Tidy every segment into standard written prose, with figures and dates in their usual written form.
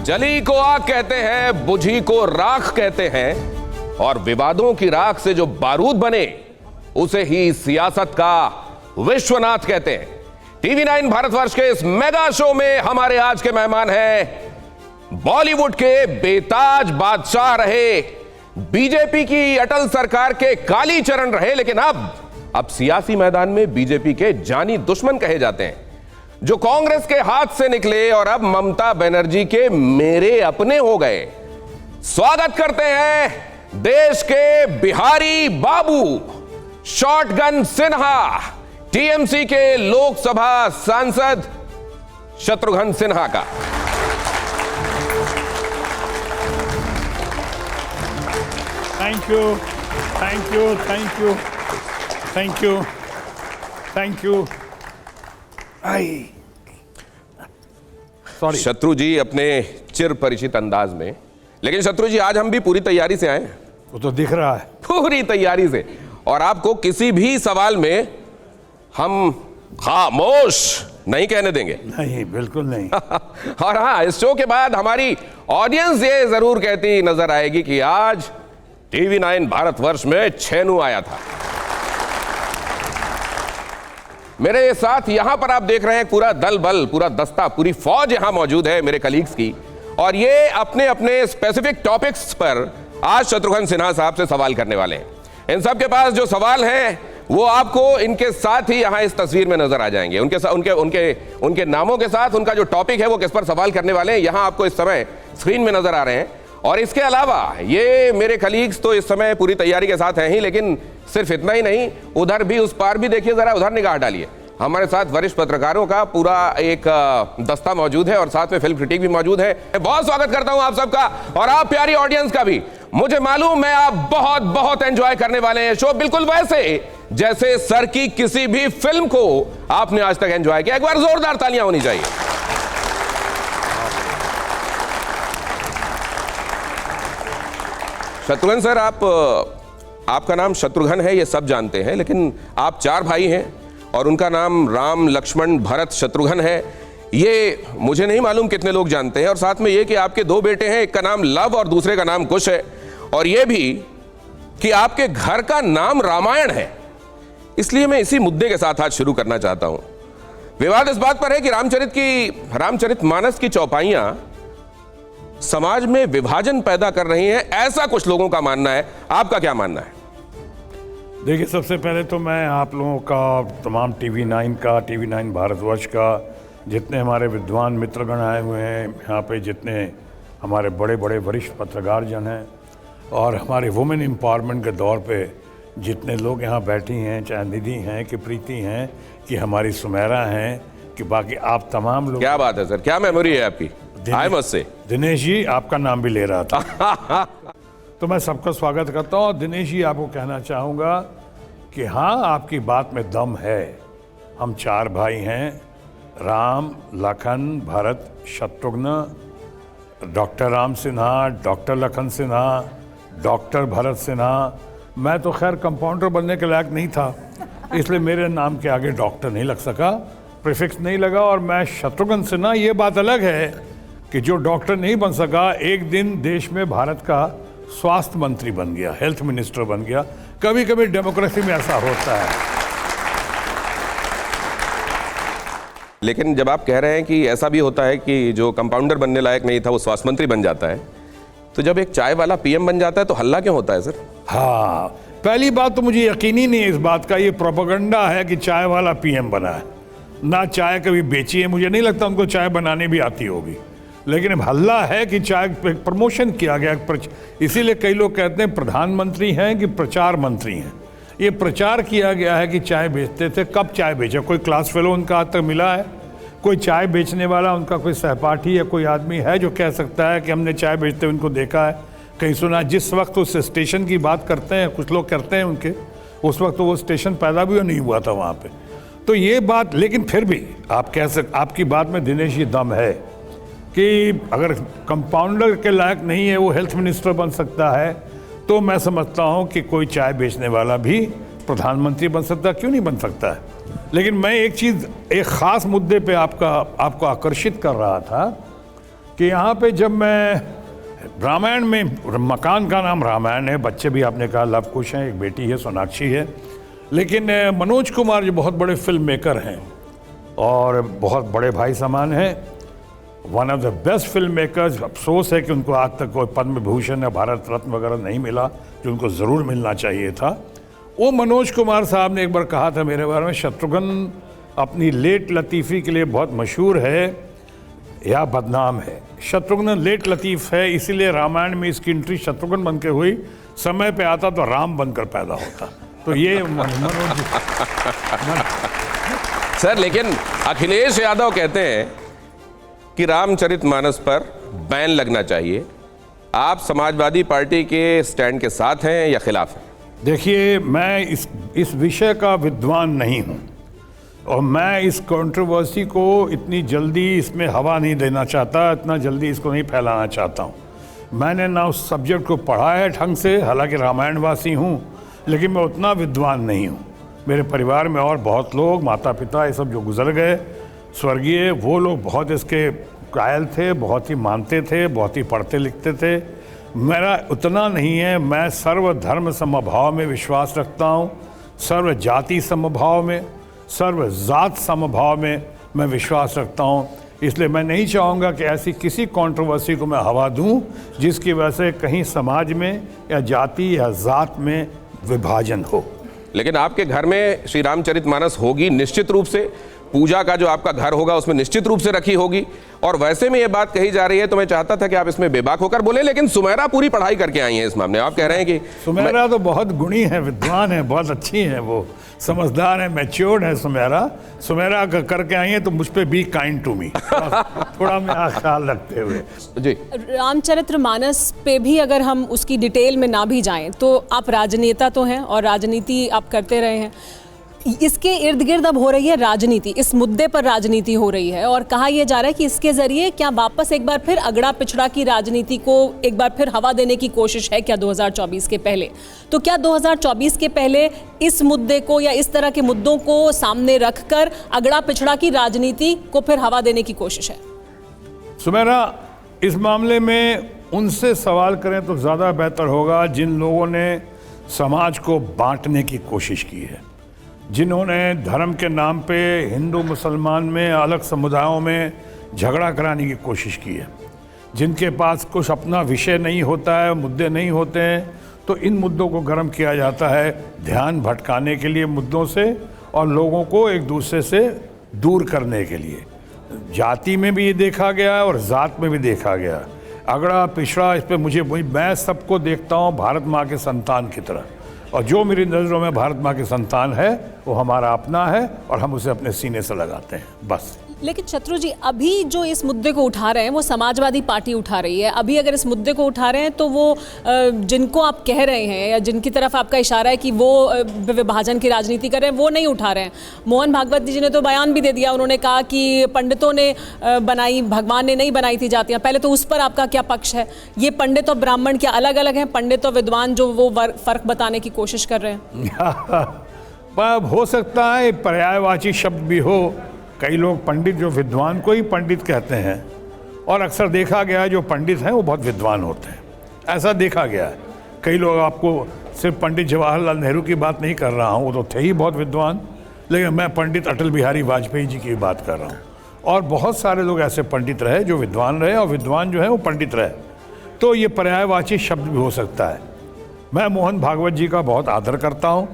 जली को आग कहते हैं, बुझी को राख कहते हैं, और विवादों की राख से जो बारूद बने उसे ही सियासत का विश्वनाथ कहते हैं। TV9 भारतवर्ष के इस मेगा शो में हमारे आज के मेहमान हैं बॉलीवुड के बेताज बादशाह रहे, बीजेपी की अटल सरकार के काली चरण रहे, लेकिन अब सियासी मैदान में बीजेपी के जानी दुश्मन कहे जाते हैं, जो कांग्रेस के हाथ से निकले और अब ममता बनर्जी के मेरे अपने हो गए। स्वागत करते हैं देश के बिहारी बाबू शॉटगन सिन्हा, टीएमसी के लोकसभा सांसद शत्रुघ्न सिन्हा का। Thank you, thank you, thank you, thank you, thank you. Sorry शत्रु जी अपने चिर परिचित अंदाज में, लेकिन शत्रु जी आज हम भी पूरी तैयारी से आए हैं। वो तो दिख रहा है, पूरी तैयारी से, और आपको किसी भी सवाल में हम खामोश नहीं कहने देंगे। नहीं, बिल्कुल नहीं। और हाँ, इस शो के बाद हमारी ऑडियंस ये जरूर कहती नजर आएगी कि आज TV9 भारतवर्ष में छेनू आया था। मेरे साथ यहां पर आप देख रहे हैं पूरा दल बल, पूरा दस्ता, पूरी फौज यहां मौजूद है मेरे कलीग्स की, और ये अपने अपने स्पेसिफिक टॉपिक्स पर आज शत्रुघ्न सिन्हा साहब से सवाल करने वाले हैं। इन सब के पास जो सवाल हैं वो आपको इनके साथ ही यहां इस तस्वीर में नजर आ जाएंगे। उनके नामों के साथ उनका जो टॉपिक है वो किस पर सवाल करने वाले हैं यहां आपको इस समय स्क्रीन में नजर आ रहे हैं। और इसके अलावा ये मेरे कलीग्स तो इस समय पूरी तैयारी के साथ हैं ही, लेकिन सिर्फ इतना ही नहीं, उधर भी, उस पार भी देखिए जरा, उधर निगाह डालिए। हमारे साथ वरिष्ठ पत्रकारों का पूरा एक दस्ता मौजूद है और साथ में फिल्म क्रिटिक भी मौजूद है। बहुत स्वागत करता हूं आप सबका, और आप प्यारी ऑडियंस का भी। मुझे मालूम है आप बहुत बहुत एंजॉय करने वाले हैं शो, बिल्कुल वैसे जैसे सर की किसी भी फिल्म को आपने आज तक एंजॉय किया। एक बार जोरदार तालियां होनी चाहिए। शत्रुघ्न सर, आपका नाम शत्रुघ्न है ये सब जानते हैं, लेकिन आप चार भाई हैं और उनका नाम राम, लक्ष्मण, भरत, शत्रुघ्न है। ये मुझे नहीं मालूम कितने लोग जानते हैं। और साथ में ये कि आपके दो बेटे हैं, एक का नाम लव और दूसरे का नाम कुश है, और ये भी कि आपके घर का नाम रामायण है। इसलिए मैं इसी मुद्दे के साथ आज शुरू करना चाहता हूं। विवाद इस बात पर है कि रामचरितमानस की चौपाइयां समाज में विभाजन पैदा कर रही हैं, ऐसा कुछ लोगों का मानना है। आपका क्या मानना है? देखिए, सबसे पहले तो मैं आप लोगों का, तमाम TV9 भारतवर्ष का, जितने हमारे विद्वान मित्रगण आए हुए हैं यहाँ पे, जितने हमारे बड़े बड़े वरिष्ठ पत्रकार जन हैं, और हमारे वुमेन एम्पावरमेंट के दौर पे जितने लोग यहाँ बैठी हैं, चाहे निधि हैं कि प्रीति हैं कि हमारी सुमेरा हैं कि बाकी आप तमाम लोग। क्या बात है सर, क्या मेमोरी है आपकी। I must say Dinesh ji, आपका नाम भी ले रहा था। तो मैं सबका स्वागत करता हूँ। दिनेश जी, आपको कहना चाहूँगा कि हाँ, आपकी बात में दम है। हम चार भाई हैं, Ram, Lakhan, Bharat, Shatrughan, doctor Ram Sinha, doctor Lakhan Sinha, doctor Bharat Sinha. मैं तो खैर कंपाउंडर बनने के लायक नहीं था, इसलिए मेरे नाम के आगे डॉक्टर नहीं लग सका, प्रीफिक्स नहीं लगा, और मैं शत्रुघ्न सिन्हा। ये बात अलग है कि जो डॉक्टर नहीं बन सका, एक दिन देश में भारत का स्वास्थ्य मंत्री बन गया, हेल्थ मिनिस्टर बन गया। कभी कभी डेमोक्रेसी में ऐसा होता है। लेकिन जब आप कह रहे हैं कि ऐसा भी होता है कि जो कंपाउंडर बनने लायक नहीं था वो स्वास्थ्य मंत्री बन जाता है, तो जब एक चाय वाला PM बन जाता है तो हल्ला क्यों होता है सर? हाँ, पहली बात तो मुझे यकीन ही नहीं है इस बात का, ये प्रोपेगेंडा है कि चाय वाला PM बना है। ना चाय कभी बेची है, मुझे नहीं लगता उनको चाय बनाने भी आती होगी, लेकिन अब हल्ला है कि चाय प्रमोशन किया गया। इसीलिए कई लोग कहते हैं प्रधानमंत्री हैं कि प्रचार मंत्री हैं। ये प्रचार किया गया है कि चाय बेचते थे। कब चाय बेचा? कोई क्लास फेलो उनका आज तक मिला है? कोई चाय बेचने वाला उनका कोई सहपाठी या कोई आदमी है जो कह सकता है कि हमने चाय बेचते उनको देखा है? कहीं सुना? जिस वक्त उस स्टेशन की बात करते हैं, कुछ लोग करते हैं उनके, उस वक्त तो वो स्टेशन पैदा भी नहीं हुआ था वहाँ पे। तो ये बात, लेकिन फिर भी आप कह सकते, आपकी बात में दिनेश ये दम है कि अगर कंपाउंडर के लायक नहीं है वो हेल्थ मिनिस्टर बन सकता है, तो मैं समझता हूँ कि कोई चाय बेचने वाला भी प्रधानमंत्री बन सकता है। क्यों नहीं बन सकता है? लेकिन मैं एक चीज़, एक ख़ास मुद्दे पे आपको आकर्षित कर रहा था कि यहाँ पे जब मैं रामायण में, मकान का नाम रामायण है, बच्चे भी आपने कहा लव कुश हैं, एक बेटी है सोनाक्षी है, लेकिन मनोज कुमार जो बहुत बड़े फिल्म मेकर हैं और बहुत बड़े भाई समान हैं, one of the best film makers. अफसोस है कि उनको आज तक कोई पद्म भूषण या भारत रत्न वगैरह नहीं मिला, जो उनको ज़रूर मिलना चाहिए था। वो मनोज कुमार साहब ने एक बार कहा था मेरे बारे में, शत्रुघ्न अपनी लेट लतीफ़ी के लिए बहुत मशहूर है या बदनाम है। शत्रुघ्न लेट लतीफ़ है, इसीलिए रामायण में इसकी एंट्री शत्रुघ्न बन के हुई, समय पे आता तो राम बनकर पैदा होता। तो ये मनोज सर, लेकिन अखिलेश यादव कहते हैं कि रामचरितमानस पर बैन लगना चाहिए। आप समाजवादी पार्टी के स्टैंड के साथ हैं या खिलाफ हैं? देखिए, मैं इस विषय का विद्वान नहीं हूँ और मैं इस कंट्रोवर्सी को इतनी जल्दी इसमें हवा नहीं देना चाहता, इतना जल्दी इसको नहीं फैलाना चाहता हूँ। मैंने ना उस सब्जेक्ट को पढ़ा है ढंग से, हालांकि रामायणवासी हूँ, लेकिन मैं उतना विद्वान नहीं हूँ। मेरे परिवार में और बहुत लोग, माता पिता ये सब जो गुजर गए स्वर्गीय, वो लोग बहुत इसके कायल थे, बहुत ही मानते थे, बहुत ही पढ़ते लिखते थे। मेरा उतना नहीं है। मैं सर्वधर्म समभाव में विश्वास रखता हूँ, सर्व जाति समभाव में, सर्व जात समभाव में मैं विश्वास रखता हूँ। इसलिए मैं नहीं चाहूँगा कि ऐसी किसी कंट्रोवर्सी को मैं हवा दूँ जिसकी वजह से कहीं समाज में या जाति या जात में विभाजन हो। लेकिन आपके घर में श्री रामचरितमानस होगी निश्चित रूप से, पूजा का जो आपका घर होगा उसमें निश्चित रूप से रखी होगी, और वैसे में ये बात कही जा रही है तो मैं चाहता था कि आप इसमें बेबाक होकर बोले। लेकिन सुमेरा पूरी पढ़ाई करके आई हैं इस मामले, आप कह रहे हैं कि सुमेरा तो बहुत गुणी है, विद्वान है, बहुत अच्छी है, वो समझदार है, मैच्योर्ड है सुमेरा करके आई है, तो मुझ पे बी काइंड टू मी, थोड़ा मेरा ख्याल रखते हुए। जी, रामचरितमानस पे भी अगर हम उसकी डिटेल में ना भी जाएं तो आप राजनेता तो हैं और राजनीति आप करते रहे हैं। इसके इर्द गिर्द अब हो रही है राजनीति, इस मुद्दे पर राजनीति हो रही है और कहा यह जा रहा है कि इसके जरिए क्या वापस एक बार फिर अगड़ा पिछड़ा की राजनीति को एक बार फिर हवा देने की कोशिश है क्या 2024 के पहले? तो क्या 2024 के पहले इस मुद्दे को या इस तरह के मुद्दों को सामने रखकर अगड़ा पिछड़ा की राजनीति को फिर हवा देने की कोशिश है? सुमेरा, इस मामले में उनसे सवाल करें तो ज़्यादा बेहतर होगा जिन लोगों ने समाज को बांटने की कोशिश की है, जिन्होंने धर्म के नाम पे हिंदू मुसलमान में, अलग समुदायों में झगड़ा कराने की कोशिश की है, जिनके पास कुछ अपना विषय नहीं होता है, मुद्दे नहीं होते हैं, तो इन मुद्दों को गर्म किया जाता है ध्यान भटकाने के लिए मुद्दों से और लोगों को एक दूसरे से दूर करने के लिए। जाति में भी ये देखा गया है और जात में भी देखा गया। अगड़ा पिछड़ा, इस पर मैं सबको देखता हूँ भारत माँ के संतान की तरह, और जो मेरी नज़रों में भारत माँ की संतान है वो हमारा अपना है और हम उसे अपने सीने से लगाते हैं, बस। लेकिन शत्रु जी, अभी जो इस मुद्दे को उठा रहे हैं वो समाजवादी पार्टी उठा रही है। अभी अगर इस मुद्दे को उठा रहे हैं तो वो जिनको आप कह रहे हैं या जिनकी तरफ आपका इशारा है कि वो विभाजन की राजनीति कर रहे हैं, वो नहीं उठा रहे हैं। मोहन भागवत जी ने तो बयान भी दे दिया, उन्होंने कहा कि पंडितों ने बनाई, भगवान ने नहीं बनाई थी जातियाँ। पहले तो उस पर आपका क्या पक्ष है? ये पंडित और ब्राह्मण क्या अलग अलग हैं? पंडित और विद्वान जो वो फर्क बताने की कोशिश कर रहे हैं। हो सकता है पर्यायवाची शब्द भी हो, कई लोग पंडित जो विद्वान को ही पंडित कहते हैं, और अक्सर देखा गया है जो पंडित हैं वो बहुत विद्वान होते हैं, ऐसा देखा गया है। कई लोग, आपको सिर्फ पंडित जवाहरलाल नेहरू की बात नहीं कर रहा हूँ, वो तो थे ही बहुत विद्वान, लेकिन मैं पंडित अटल बिहारी वाजपेयी जी की बात कर रहा हूँ, और बहुत सारे लोग ऐसे पंडित रहे जो विद्वान रहे और विद्वान जो है वो पंडित रहे। तो ये पर्यायवाची शब्द भी हो सकता है। मैं मोहन भागवत जी का बहुत आदर करता हूँ,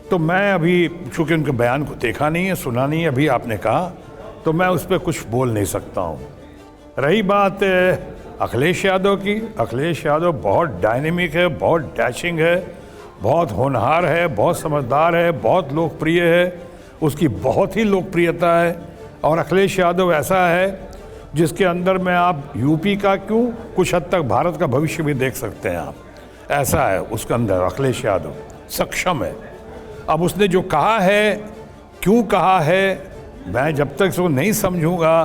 तो मैं अभी चूँकि उनके बयान को देखा नहीं है, सुना नहीं है, अभी आपने कहा, तो मैं उस पर कुछ बोल नहीं सकता हूँ। रही बात अखिलेश यादव की, अखिलेश यादव बहुत डायनेमिक है, बहुत डैशिंग है, बहुत होनहार है, बहुत समझदार है, बहुत लोकप्रिय है, उसकी बहुत ही लोकप्रियता है। और अखिलेश यादव ऐसा है जिसके अंदर में आप यूपी का क्यों, कुछ हद तक भारत का भविष्य भी देख सकते हैं आप। ऐसा है उसके अंदर, अखिलेश यादव सक्षम है। अब उसने जो कहा है, क्यों कहा है, मैं जब तक इसको नहीं समझूंगा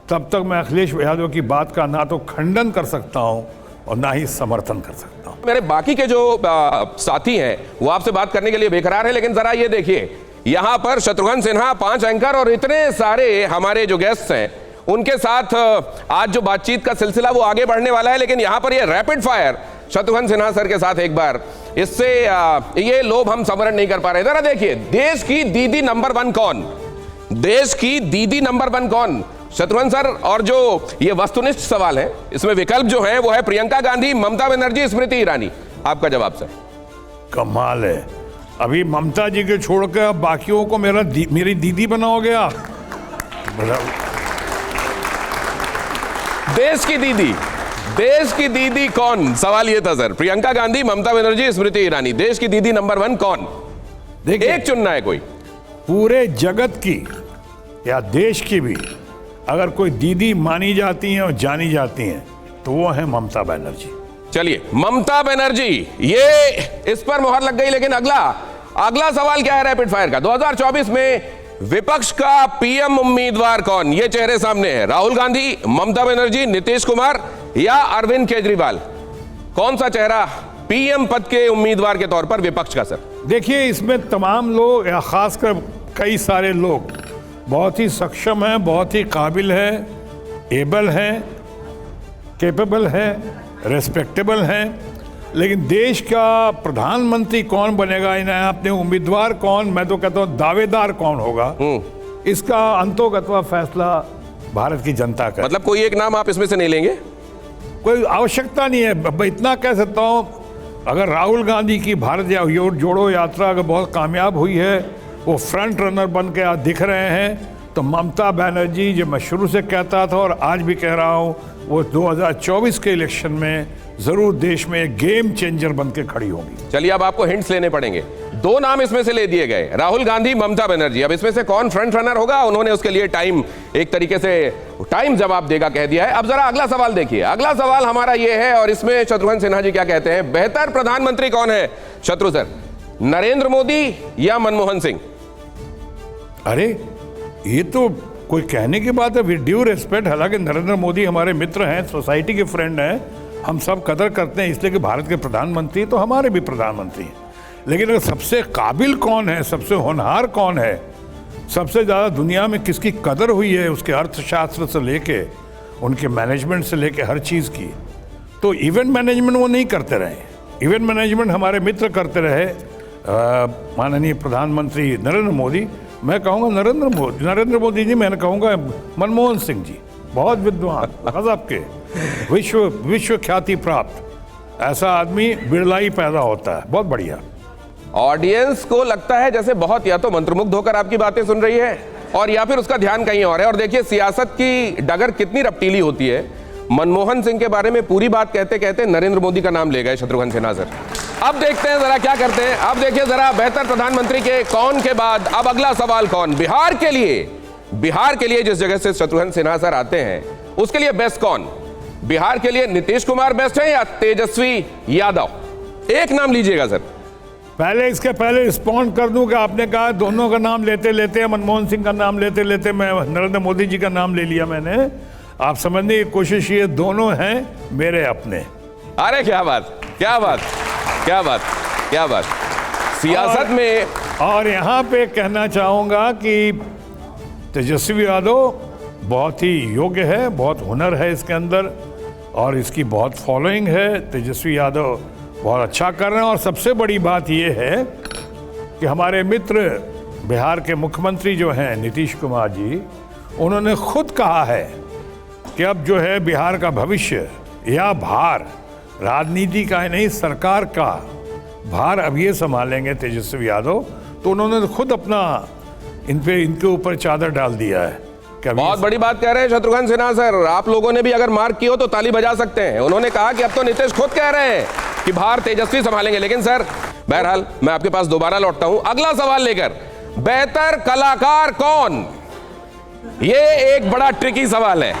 तब तक मैं अखिलेश यादव की बात का ना तो खंडन कर सकता हूं और ना ही समर्थन कर सकता हूं। मेरे बाकी के जो साथी हैं वो आपसे बात करने के लिए बेकरार हैं, लेकिन जरा ये देखिए, यहां पर शत्रुघ्न सिन्हा, 5 एंकर और इतने सारे हमारे जो गेस्ट हैं उनके साथ आज जो बातचीत का सिलसिला वो आगे बढ़ने वाला है, लेकिन यहां पर ये rapid fire Shatrughan Sinha sir के साथ एक बार, इससे ये लोभ हम समरण नहीं कर पा रहे। जरा देखिए, देश की दीदी नंबर 1 कौन? देश की दीदी नंबर 1 कौन? शत्रुघ्न सर, और जो ये वस्तुनिष्ठ सवाल है, इसमें विकल्प जो है वो है प्रियंका गांधी, ममता बनर्जी, स्मृति ईरानी। आपका जवाब सर। कमाल है, अभी ममता जी के छोड़कर अब बाकियों को मेरी दीदी बनाओगे आप? देश की दीदी, देश की दीदी कौन? सवाल ये था सर। प्रियंका गांधी, ममता बनर्जी, स्मृति ईरानी, देश की दीदी नंबर 1 कौन? देखिए, एक चुनना है कोई। पूरे जगत की या देश की भी अगर कोई दीदी मानी जाती हैं और जानी जाती हैं तो वो है ममता बनर्जी। चलिए, ममता बनर्जी, ये इस पर मोहर लग गई। लेकिन अगला सवाल क्या है रैपिड फायर का? 2024 में विपक्ष का पीएम उम्मीदवार कौन? ये चेहरे सामने है, राहुल गांधी, ममता बनर्जी, नीतीश कुमार या अरविंद केजरीवाल। कौन सा चेहरा पीएम पद के उम्मीदवार के तौर पर विपक्ष का सर? देखिए, इसमें तमाम लोग या खासकर कई सारे लोग बहुत ही सक्षम हैं, बहुत ही काबिल हैं, एबल हैं, कैपेबल हैं, रेस्पेक्टेबल हैं, लेकिन देश का प्रधानमंत्री कौन बनेगा, इन्हें अपने उम्मीदवार कौन, मैं तो कहता हूँ दावेदार कौन होगा, इसका अंतोगत्वा फैसला भारत की जनता का। मतलब कोई एक नाम आप इसमें से नहीं लेंगे? कोई आवश्यकता नहीं है। इतना कह सकता हूँ, अगर राहुल गांधी की भारत जोड़ो यात्रा अगर बहुत कामयाब हुई है, वो फ्रंट रनर बन के आज दिख रहे हैं, तो ममता बनर्जी, जो मैं शुरू से कहता था और आज भी कह रहा हूँ, वो 2024 के इलेक्शन में जरूर देश में एक गेम चेंजर बन के खड़ी होगी। चलिए, अब आपको हिंट्स लेने पड़ेंगे। 2 नाम इसमें से ले दिए गए, राहुल गांधी, ममता बनर्जी। अब इसमें से कौन फ्रंट रनर होगा, उन्होंने उसके लिए टाइम, एक तरीके से टाइम जवाब देगा कह दिया है। अब जरा अगला सवाल देखिए। अगला सवाल हमारा ये है, और इसमें शत्रुघ्न सिन्हा जी क्या कहते हैं, बेहतर प्रधानमंत्री कौन है शत्रु सर? नरेंद्र मोदी या मनमोहन सिंह? अरे, ये तो कोई कहने की बात है, विद ड्यू रिस्पेक्ट। हालांकि नरेंद्र मोदी हमारे मित्र हैं, सोसाइटी के फ्रेंड हैं, हम सब कदर करते हैं, इसलिए कि भारत के प्रधानमंत्री तो हमारे भी प्रधानमंत्री हैं। लेकिन अगर सबसे काबिल कौन है, सबसे होनहार कौन है, सबसे ज़्यादा दुनिया में किसकी कदर हुई है, उसके अर्थशास्त्र से लेके उनके मैनेजमेंट से लेके हर चीज़ की, तो इवेंट मैनेजमेंट वो नहीं करते रहे। इवेंट मैनेजमेंट हमारे मित्र करते रहे, माननीय प्रधानमंत्री नरेंद्र मोदी। मैं कहूँगा नरेंद्र मोदी जी, मैं कहूँगा मनमोहन सिंह जी, बहुत विद्वान, गजब के, विश्व ख्याति प्राप्त ऐसा आदमी बिरला ही पैदा होता है। बहुत बढ़िया। ऑडियंस को लगता है जैसे बहुत या तो मंत्रमुग्ध होकर आपकी बातें सुन रही है, और या फिर उसका ध्यान कहीं और है। और देखिए, सियासत की डगर कितनी रफ्तीली होती है। मनमोहन सिंह के बारे में पूरी बात कहते कहते नरेंद्र मोदी का नाम ले गए शत्रुघ्न सिन्हा सर। अब देखते हैं जरा क्या करते हैं। अब देखिए जरा, बेहतर प्रधानमंत्री के कौन के बाद अब अगला सवाल कौन? बिहार के लिए जिस जगह से शत्रुघ्न सिन्हा सर आते हैं, उसके लिए बेस्ट कौन? बिहार के लिए नीतीश कुमार बेस्ट है या तेजस्वी यादव? एक नाम लीजिएगा सर। इसके पहले रिस्पॉन्ड कर दूं कि आपने कहा दोनों का नाम लेते लेते, मनमोहन सिंह का नाम लेते लेते मैं नरेंद्र मोदी जी का नाम ले लिया मैंने। आप समझने की कोशिश, ये दोनों हैं मेरे अपने। अरे क्या बात, क्या बात, क्या बात, क्या बात। सियासत में और यहाँ पे कहना चाहूँगा कि तेजस्वी यादव बहुत ही योग्य है, बहुत हुनर है इसके अंदर, और इसकी बहुत फॉलोइंग है। तेजस्वी यादव बहुत अच्छा कर रहे हैं। और सबसे बड़ी बात ये है कि हमारे मित्र बिहार के मुख्यमंत्री जो हैं नीतीश कुमार जी, उन्होंने खुद कहा है कि अब जो है बिहार का भविष्य या भार, राजनीति का ही नहीं, सरकार का भार अब ये संभालेंगे तेजस्वी यादव। तो उन्होंने खुद अपना इनके ऊपर चादर डाल दिया है। बहुत बड़ी बात कह रहे हैं शत्रुघ्न सिन्हा सर। आप लोगों ने भी अगर मार्क की हो तो ताली बजा सकते हैं। उन्होंने कहा कि अब तो नीतीश खुद कह रहे हैं कि भार तेजस्वी संभालेंगे। लेकिन सर, बहरहाल मैं आपके पास दोबारा लौटता हूं अगला सवाल लेकर। बेहतर कलाकार कौन? ये एक बड़ा ट्रिकी सवाल है।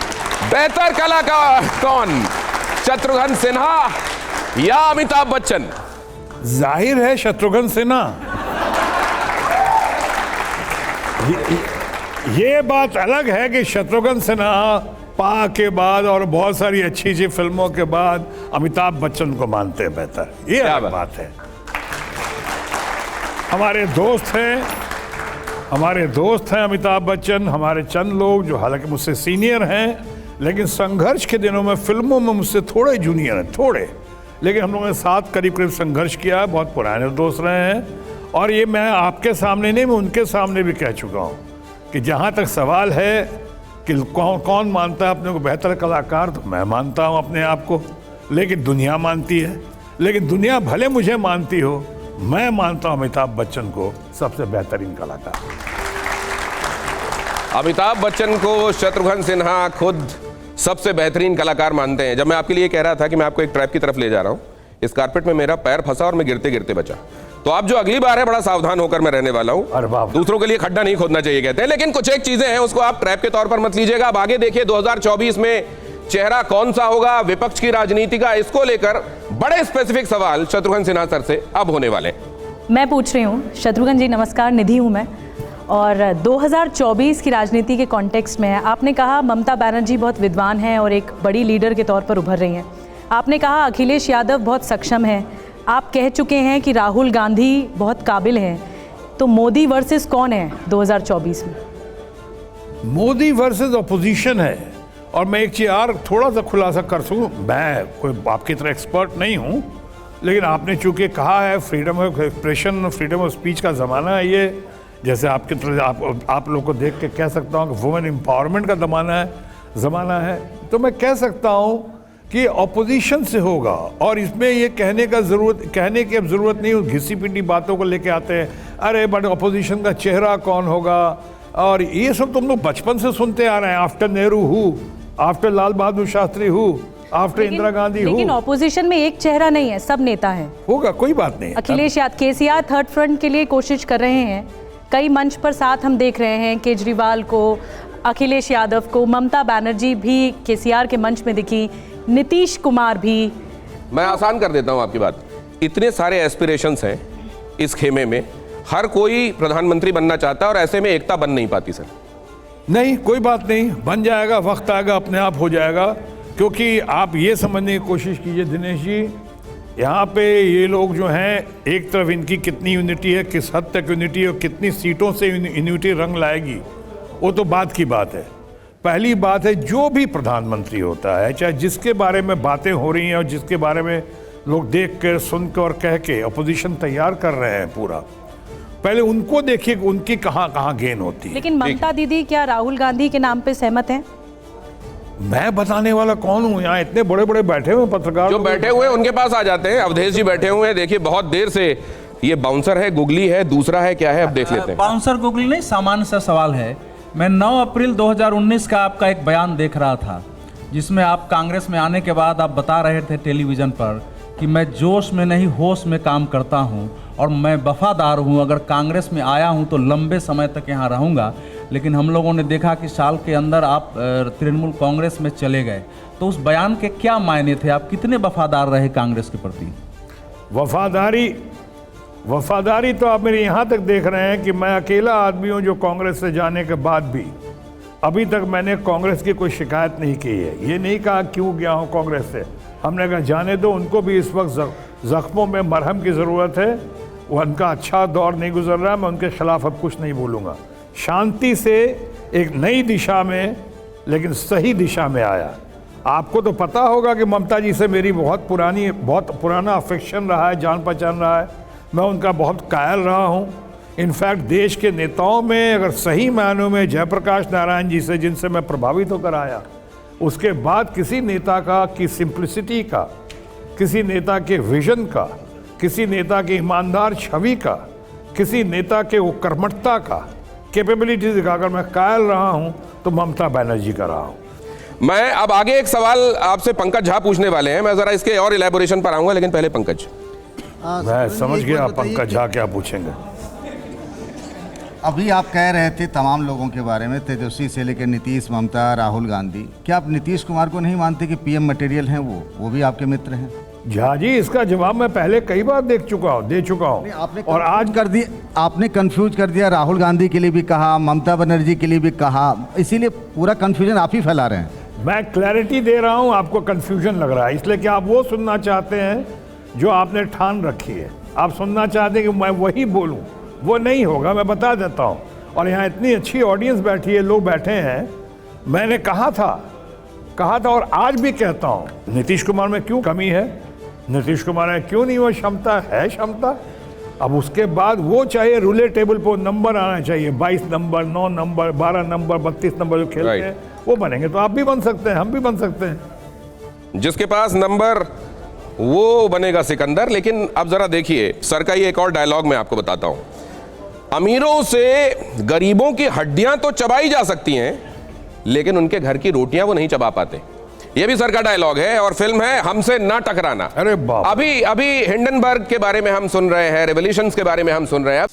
बेहतर कलाकार कौन? शत्रुघ्न सिन्हा या अमिताभ बच्चन? जाहिर है शत्रुघ्न सिन्हा। ये बात अलग है कि शत्रुघ्न सिन्हा पा के बाद और बहुत सारी अच्छी अच्छी फिल्मों के बाद अमिताभ बच्चन को मानते हैं बेहतर। ये अलग बात है। हमारे दोस्त हैं, हमारे दोस्त हैं अमिताभ बच्चन, हमारे चंद लोग जो हालांकि मुझसे सीनियर हैं, लेकिन संघर्ष के दिनों में फिल्मों में मुझसे थोड़े जूनियर हैं, थोड़े, लेकिन हम लोगों ने साथ करीब करीब संघर्ष किया है, बहुत पुराने दोस्त रहे हैं। और ये मैं आपके सामने नहीं, मैं उनके सामने भी कह चुका हूँ कि जहाँ तक सवाल है कि कौन मानता है अपने को बेहतर कलाकार, तो मैं मानता हूँ अपने आप को, लेकिन दुनिया मानती है। लेकिन दुनिया भले मुझे मानती हो, मैं मानता हूँ अमिताभ बच्चन को सबसे बेहतरीन कलाकार। अमिताभ बच्चन को शत्रुघ्न सिन्हा खुद सबसे बेहतरीन कलाकार मानते हैं। जब मैं आपके लिए कह रहा था कि मैं आपको एक ट्रैप की तरफ ले जा रहा हूं, इस कारपेट में मेरा पैर फंसा और मैं गिरते गिरते बचा। तो आप जो अगली बार है बड़ा सावधान होकर मैं रहने वाला हूं। दूसरों के लिए खड्डा नहीं खोदना चाहिए कहते हैं, लेकिन कुछ एक चीजें हैं उसको आप ट्रैप के तौर पर मत लीजिएगा। अब आगे देखिए 2024 में चेहरा कौन सा होगा विपक्ष की राजनीति का, इसको लेकर बड़े स्पेसिफिक सवाल शत्रुघ्न सिन्हा सर से अब होने वाले। मैं पूछ रही हूँ शत्रुघ्न जी, नमस्कार, निधि हूँ मैं। और 2024 की राजनीति के कॉन्टेक्स्ट में आपने कहा ममता बनर्जी बहुत विद्वान हैं और एक बड़ी लीडर के तौर पर उभर रही हैं। आपने कहा अखिलेश यादव बहुत सक्षम हैं। आप कह चुके हैं कि राहुल गांधी बहुत काबिल हैं। तो मोदी वर्सेस कौन है 2024 में? मोदी वर्सेस ऑपोजिशन है। और मैं एक चीज़ और थोड़ा सा खुलासा कर सकूँ, मैं कोई आपकी तरह एक्सपर्ट नहीं हूँ, लेकिन आपने चूँकि कहा है freedom of expression, freedom of speech का ज़माना है ये, जैसे आपकी तरह आप लोग को देख के कह सकता हूँ कि वुमेन एम्पावरमेंट का ज़माना है, तो मैं कह सकता हूँ कि ऑपोजिशन से होगा। और इसमें ये कहने की अब ज़रूरत नहीं, घिसी पिटी बातों को लेके आते हैं, अरे बट ऑपोजिशन का चेहरा कौन होगा, और ये सब तुम लोग बचपन से सुनते आ रहे हैं। आफ्टर नेहरू हूँ, आफ्टर लाल बहादुर शास्त्री हूँ, आफ्टर इंदिरा गांधी हूँ। लेकिन ऑपोजिशन में एक चेहरा नहीं है, सब नेता हैं। होगा, कोई बात नहीं। अखिलेश यादव, केसीआर थर्ड फ्रंट के लिए कोशिश कर रहे हैं, कई मंच पर साथ हम देख रहे हैं, केजरीवाल को, अखिलेश यादव को, ममता बनर्जी भी केसीआर के मंच में दिखी, नीतीश कुमार भी। मैं आसान कर देता हूं आपकी बात। इतने सारे एस्पिरेशंस हैं इस खेमे में, हर कोई प्रधानमंत्री बनना चाहता है और ऐसे में एकता बन नहीं पाती सर। नहीं, कोई बात नहीं, बन जाएगा, वक्त आएगा, अपने आप हो जाएगा। क्योंकि आप ये समझने की कोशिश कीजिए दिनेश जी, यहाँ पे ये लोग जो हैं, एक तरफ इनकी कितनी यूनिटी है, किस हद तक यूनिटी है और कितनी सीटों से यूनिटी रंग लाएगी, वो तो बात की बात है। पहली बात है, जो भी प्रधानमंत्री होता है, चाहे जिसके बारे में बातें हो रही हैं और जिसके बारे में लोग देख कर, सुन कर और कह के अपोजिशन तैयार कर रहे हैं पूरा, पहले उनको देखिए कि उनकी कहाँ गेन होती है। लेकिन ममता दीदी क्या राहुल गांधी के नाम पे सहमत हैं? मैं बताने वाला कौन हूँ? यहाँ इतने बड़े बड़े बैठे हुए पत्रकार, जो बैठे हुए हैं उनके पास आ जाते हैं। अवधेश जी बैठे हुए हैं, देखिए बहुत देर से। ये बाउंसर है, गुगली है, दूसरा है, क्या है, अब देख लेते हैं। बाउंसर गुगली नहीं, सामान्य सा सवाल है। मैं 9 अप्रैल 2019 का आपका एक बयान देख रहा था, जिसमें आप कांग्रेस में आने के बाद आप बता रहे थे टेलीविजन पर कि मैं जोश में नहीं होश में काम करता हूं और मैं वफादार हूं, अगर कांग्रेस में आया हूं तो लंबे समय तक यहां रहूंगा। लेकिन हम लोगों ने देखा कि साल के अंदर आप तृणमूल कांग्रेस में चले गए। तो उस बयान के क्या मायने थे? आप कितने वफादार रहे कांग्रेस के प्रति? वफादारी तो आप मेरे यहाँ तक देख रहे हैं कि मैं अकेला आदमी हूँ जो कांग्रेस से जाने के बाद भी अभी तक मैंने कांग्रेस की कोई शिकायत नहीं की है। ये नहीं कहा क्यों गया हूँ कांग्रेस से, हमने कहा जाने दो, उनको भी इस वक्त जख्मों में मरहम की ज़रूरत है, वो उनका अच्छा दौर नहीं गुजर रहा, मैं उनके खिलाफ अब कुछ नहीं बोलूँगा। शांति से एक नई दिशा में, लेकिन सही दिशा में आया। आपको तो पता होगा कि ममता जी से मेरी बहुत पुराना अफेक्शन रहा है, जान पहचान रहा है, मैं उनका बहुत कायल रहा हूँ। इनफैक्ट देश के नेताओं में अगर सही मायनों में जयप्रकाश नारायण जी से, जिनसे मैं प्रभावित होकर आया, उसके बाद किसी नेता की सिंप्लिसिटी का, किसी नेता के विजन का, किसी नेता की ईमानदार छवि का, किसी नेता के वो कर्मठता का, कैपेबिलिटी दिखाकर मैं कायल रहा हूँ, तो ममता बनर्जी का रहा हूँ। मैं अब आगे एक सवाल आपसे पंकज झा पूछने वाले हैं, मैं जरा इसके और इलेबोरेशन पर आऊंगा, लेकिन पहले पंकज। मैं समझ गया पंकज झा क्या पूछेंगे। अभी आप कह रहे थे तमाम लोगों के बारे में, तेजस्वी से लेकर नीतीश, ममता, राहुल गांधी, क्या आप नीतीश कुमार को नहीं मानते कि पीएम मटेरियल हैं? वो भी आपके मित्र हैं। झा जी, इसका जवाब मैं पहले कई बार दे चुका हूँ और आज कर दिया, आपने कंफ्यूज कर दिया। राहुल गांधी के लिए भी कहा, ममता बनर्जी के लिए भी कहा, इसीलिए पूरा कंफ्यूजन आप ही फैला रहे हैं। मैं क्लैरिटी दे रहा हूँ, आपको कंफ्यूजन लग रहा है, इसलिए कि आप वो सुनना चाहते हैं जो आपने ठान रखी है। आप सुनना चाहते हैं कि मैं वही बोलूं, वो नहीं होगा, मैं बता देता हूं। और यहाँ इतनी अच्छी ऑडियंस बैठी है, लोग बैठे हैं। मैंने कहा था और आज भी कहता हूँ, नीतीश कुमार में क्यों कमी है, नीतीश कुमार में क्यों नहीं वो क्षमता है, क्षमता। अब उसके बाद वो चाहिए रूले टेबल पर नंबर आना चाहिए, 22 नंबर, 9 नंबर, 12 नंबर, 32 नंबर जो खेलते हैं वो बनेंगे तो आप भी बन सकते हैं, हम भी बन सकते हैं। जिसके पास नंबर वो बनेगा सिकंदर। लेकिन अब जरा देखिए सर का ये एक और डायलॉग मैं आपको बताता हूं। अमीरों से गरीबों की हड्डियां तो चबाई जा सकती हैं, लेकिन उनके घर की रोटियां वो नहीं चबा पाते। ये भी सर का डायलॉग है और फिल्म है हमसे ना टकराना। अरे बाप, अभी हिंडनबर्ग के बारे में हम सुन रहे हैं, रेवोल्यूशंस के बारे में हम सुन रहे हैं।